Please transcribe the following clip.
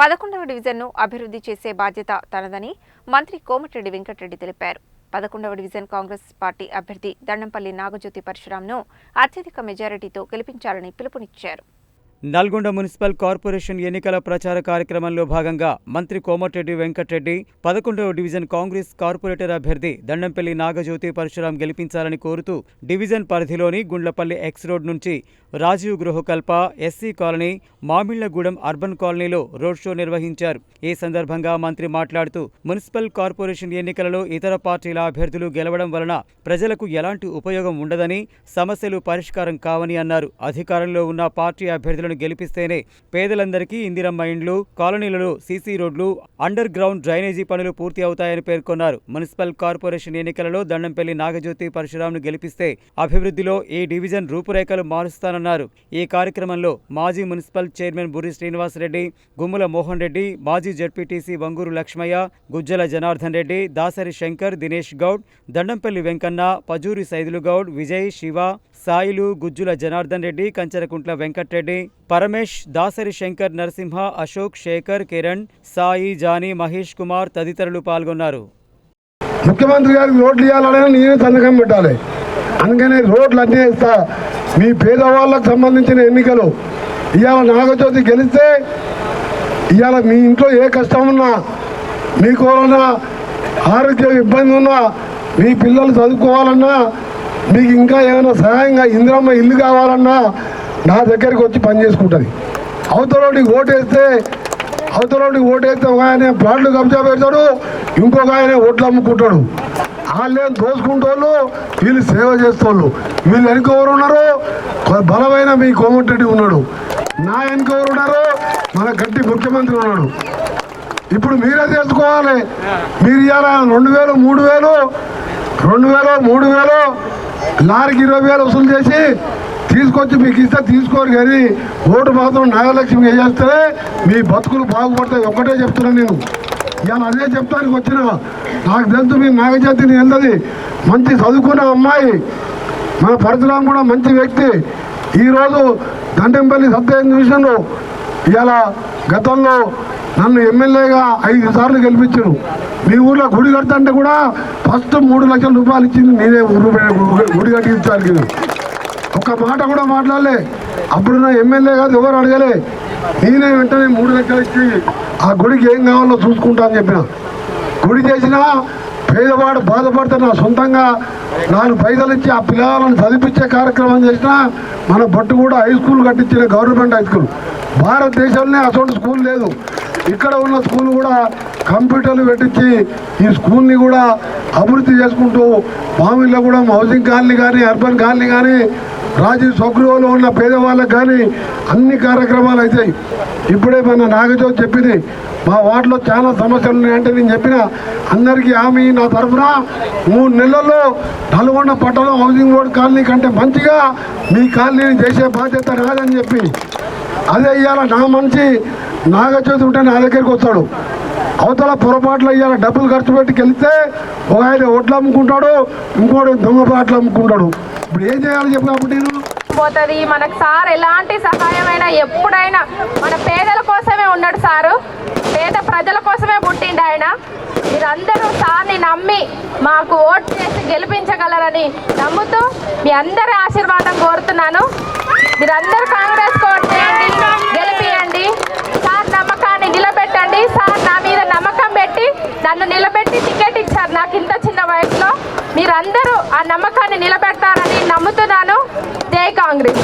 11వ డివిజన్ను అభివృద్ధి చేసే బాధ్యత తనదని మంత్రి కోమటిరెడ్డి వెంకటరెడ్డి తెలిపారు. 11వ డివిజన్ కాంగ్రెస్ పార్టీ అభ్యర్థి దండంపల్లి నాగజ్యోతి పరశురాంను అత్యధిక మెజారిటీతో గెలిపించాలని పిలుపునిచ్చారు. నల్గొండ మున్సిపల్ కార్పొరేషన్ ఎన్నికల ప్రచార కార్యక్రమంలో భాగంగా మంత్రి కోమటిరెడ్డి వెంకటరెడ్డి 11వ డివిజన్ కాంగ్రెస్ కార్పొరేటర్ అభ్యర్థి దండంపల్లి నాగజ్యోతి పరశురాం గెలిపించాలని కోరుతూ డివిజన్ పరిధిలోని గుండ్లపల్లి ఎక్స్ రోడ్ నుంచి Rajiv Gruhakalpa, SC colony, Mamillagudem urban కాలనీలో రోడ్ షో నిర్వహించారు. ఈ సందర్భంగా మంత్రి మాట్లాడుతూ మున్సిపల్ కార్పొరేషన్ ఎన్నికలలో ఇతర పార్టీల అభ్యర్థులు గెలవడం వలన ప్రజలకు ఎలాంటి ఉపయోగం ఉండదని, సమస్యలు పరిష్కారం కావని అన్నారు. అధికారంలో ఉన్న పార్టీ అభ్యర్థులను గెలిపిస్తేనే పేదలందరికీ ఇందిరమ్మ ఇండ్లు, కాలనీలలో సీసీ రోడ్లు, అండర్ గ్రౌండ్ డ్రైనేజీ పనులు పూర్తి అవుతాయని పేర్కొన్నారు. మున్సిపల్ కార్పొరేషన్ ఎన్నికలలో దండంపల్లి నాగజ్యోతి పరశురాంను గెలిపిస్తే అభివృద్ధిలో ఈ డివిజన్ రూపురేఖలు మారుస్తానన్నారు. ఈ కార్యక్రమంలో మాజీ మున్సిపల్ చైర్మన్ బుర్రి శ్రీనివాసరెడ్డి, గుమ్మల మోహన్ రెడ్డి, మాజీ జడ్పీటీసీ వంగూరు లక్ష్మయ్య, గుజ్జల జనార్దన్ రెడ్డి, దాసరి శంకర్, దినేష్ గౌడ్, దండంపల్లి వెంకన్న, పజూరి సైదులు గౌడ్, విజయ్, శివ, సాయిలు, గుజ్జుల జనార్దన్ రెడ్డి, కంచరకుంట్ల వెంకట్రెడ్డి, పరమేష్, దాసరి శంకర్, నరసింహ, అశోక్, శేఖర్, కిరణ్, సాయి, జానీ, మహేష్ కుమార్ తదితరులు పాల్గొన్నారు. ముఖ్యమంత్రి గారికి రోడ్లు ఇవ్వాలని నేనే సంతకం పెట్టాలి. అందుకనే రోడ్లు అన్నీ ఇస్తా. మీ పేదవాళ్ళకు సంబంధించిన ఎన్నికలు ఇవాళ నాగజ్యోతి గెలిస్తే ఇవాళ మీ ఇంట్లో ఏ కష్టం ఉన్నా, మీకు ఏమైనా ఆరోగ్య ఇబ్బంది ఉన్నా, మీ పిల్లలు చదువుకోవాలన్నా, మీకు ఇంకా ఏమైనా సహాయంగా ఇందిరమ్మ ఇల్లు కావాలన్నా నా దగ్గరికి వచ్చి పని చేసుకుంటుంది. అవతలోడికి ఓటేస్తే ఒక ఆయన ప్లాట్లు కబ్జా పెడతాడు, ఇంకొక ఆయన ఓట్లు అమ్ముకుంటాడు. వాళ్ళేం దోసుకుంటోళ్ళు, వీళ్ళు సేవ చేస్తోళ్ళు. వీళ్ళు వెనుక ఎవరు ఉన్నారు? బలమైన మీ కోమటిరెడ్డి ఉన్నాడు. నా వెనుక ఎవరు ఉన్నారు? మన గట్టి ముఖ్యమంత్రి ఉన్నాడు. ఇప్పుడు మీరే తెలుసుకోవాలి. మీరు ఇవాళ 2000, 3000, 3000 లారీకి 20,000 వసూలు చేసి తీసుకొచ్చి మీకు ఇస్తే తీసుకోరు, కానీ ఓటు మాత్రం నాగలక్ష్మి వేసేస్తే మీ బతుకులు బాగుపడతాయి. ఒక్కటే చెప్తున్నాను నేను. ఇవాళ అదే చెప్తానికి వచ్చిన. నాకు తెలుసు మీ నాగజ్యోతిని వెళ్ళదు. మంచి చదువుకున్న అమ్మాయి, మన పరశురాం కూడా మంచి వ్యక్తి. ఈరోజు దండంపల్లి సత్యనారాయణ విషయంలో ఇవాళ గతంలో నన్ను ఎమ్మెల్యేగా 5 సార్లు గెలిపించారు. మీ ఊర్లో గుడి కడతాంటే కూడా ఫస్ట్ 3 లక్షల రూపాయలు ఇచ్చింది నేనే. గుడి కట్టించాలి. ఒక్క మాట కూడా మాట్లాడలే. అప్పుడు నా ఎమ్మెల్యే కాదు, ఎవరు అడగలే. నేనే వెంటనే 3 లక్షలు ఇచ్చి ఆ గుడికి ఏం కావాలో చూసుకుంటా అని చెప్పిన. గుడి చేసినా పేదవాడు బాధపడితే నా సొంతంగా 4 పైసలు ఇచ్చి ఆ పిల్లలను చదివించే కార్యక్రమం చేసిన. మన బొట్టు కూడా హై స్కూల్ కట్టించిన, గవర్నమెంట్ హై స్కూల్. భారతదేశంలోనే అసలు స్కూల్ లేదు. ఇక్కడ ఉన్న స్కూల్ కూడా కంప్యూటర్లు పెట్టించి ఈ స్కూల్ని కూడా అభివృద్ధి చేసుకుంటూ మామిళ్ళ కూడా హౌసింగ్ కాలనీ కానీ, అర్బన్ కాలనీ కానీ, రాజీవ్ స్వగృహంలో ఉన్న పేదవాళ్ళకి కానీ అన్ని కార్యక్రమాలు అవుతాయి. ఇప్పుడే మన నాగజ్యోతి చెప్పింది, మా వార్డులో చాలా సమస్యలు ఉన్నాయంటే నేను చెప్పిన అందరికీ హామీ నా తరఫున 3 నెలల్లో నల్గొండ పట్టణం హౌసింగ్ బోర్డు కాలనీ కంటే మంచిగా మీ కాలనీని చేసే బాధ్యత రాదని చెప్పి, అదే ఇవాళ నా మంచి నాగజ్యోతి ఉంటే నా దగ్గరికి వస్తాడు. అవతల పొరపాట్లు ఇవాళ డబ్బులు ఖర్చు పెట్టి గెలిస్తే ఒక ఆయన ఓట్లు అమ్ముకుంటాడు, ఇంకోటి దొంగ పాటలు అమ్ముకుంటాడు. ఇప్పుడు ఏం చేయాలి చెప్పు. కాబట్టి నేను పోతుంది. మనకు సార్ ఎలాంటి సహాయమైనా ఎప్పుడైనా మన పేదల కోసమే ఉన్నాడు సారు. పేద ప్రజల కోసమే పుట్టిండు ఆయన. మీరందరూ సార్ని నమ్మి మాకు ఓటు చేసి గెలిపించగలరని నమ్ముతూ మీ అందరి ఆశీర్వాదం కోరుతున్నాను. మీరందరూ కాంగ్రెస్ ఓటు చేయండి, గెలిపియండి. సార్ నమ్మకాన్ని నిలబెట్టండి. సార్ నా మీద నమ్మకం పెట్టి నన్ను నిలబెట్టి టికెట్ ఇచ్చారు నాకు ఇంత చిన్న వయసులో. మీరందరూ ఆ నమ్మకాన్ని నిలబెడతారని నమ్ముతున్నాను. జై కాంగ్రెస్.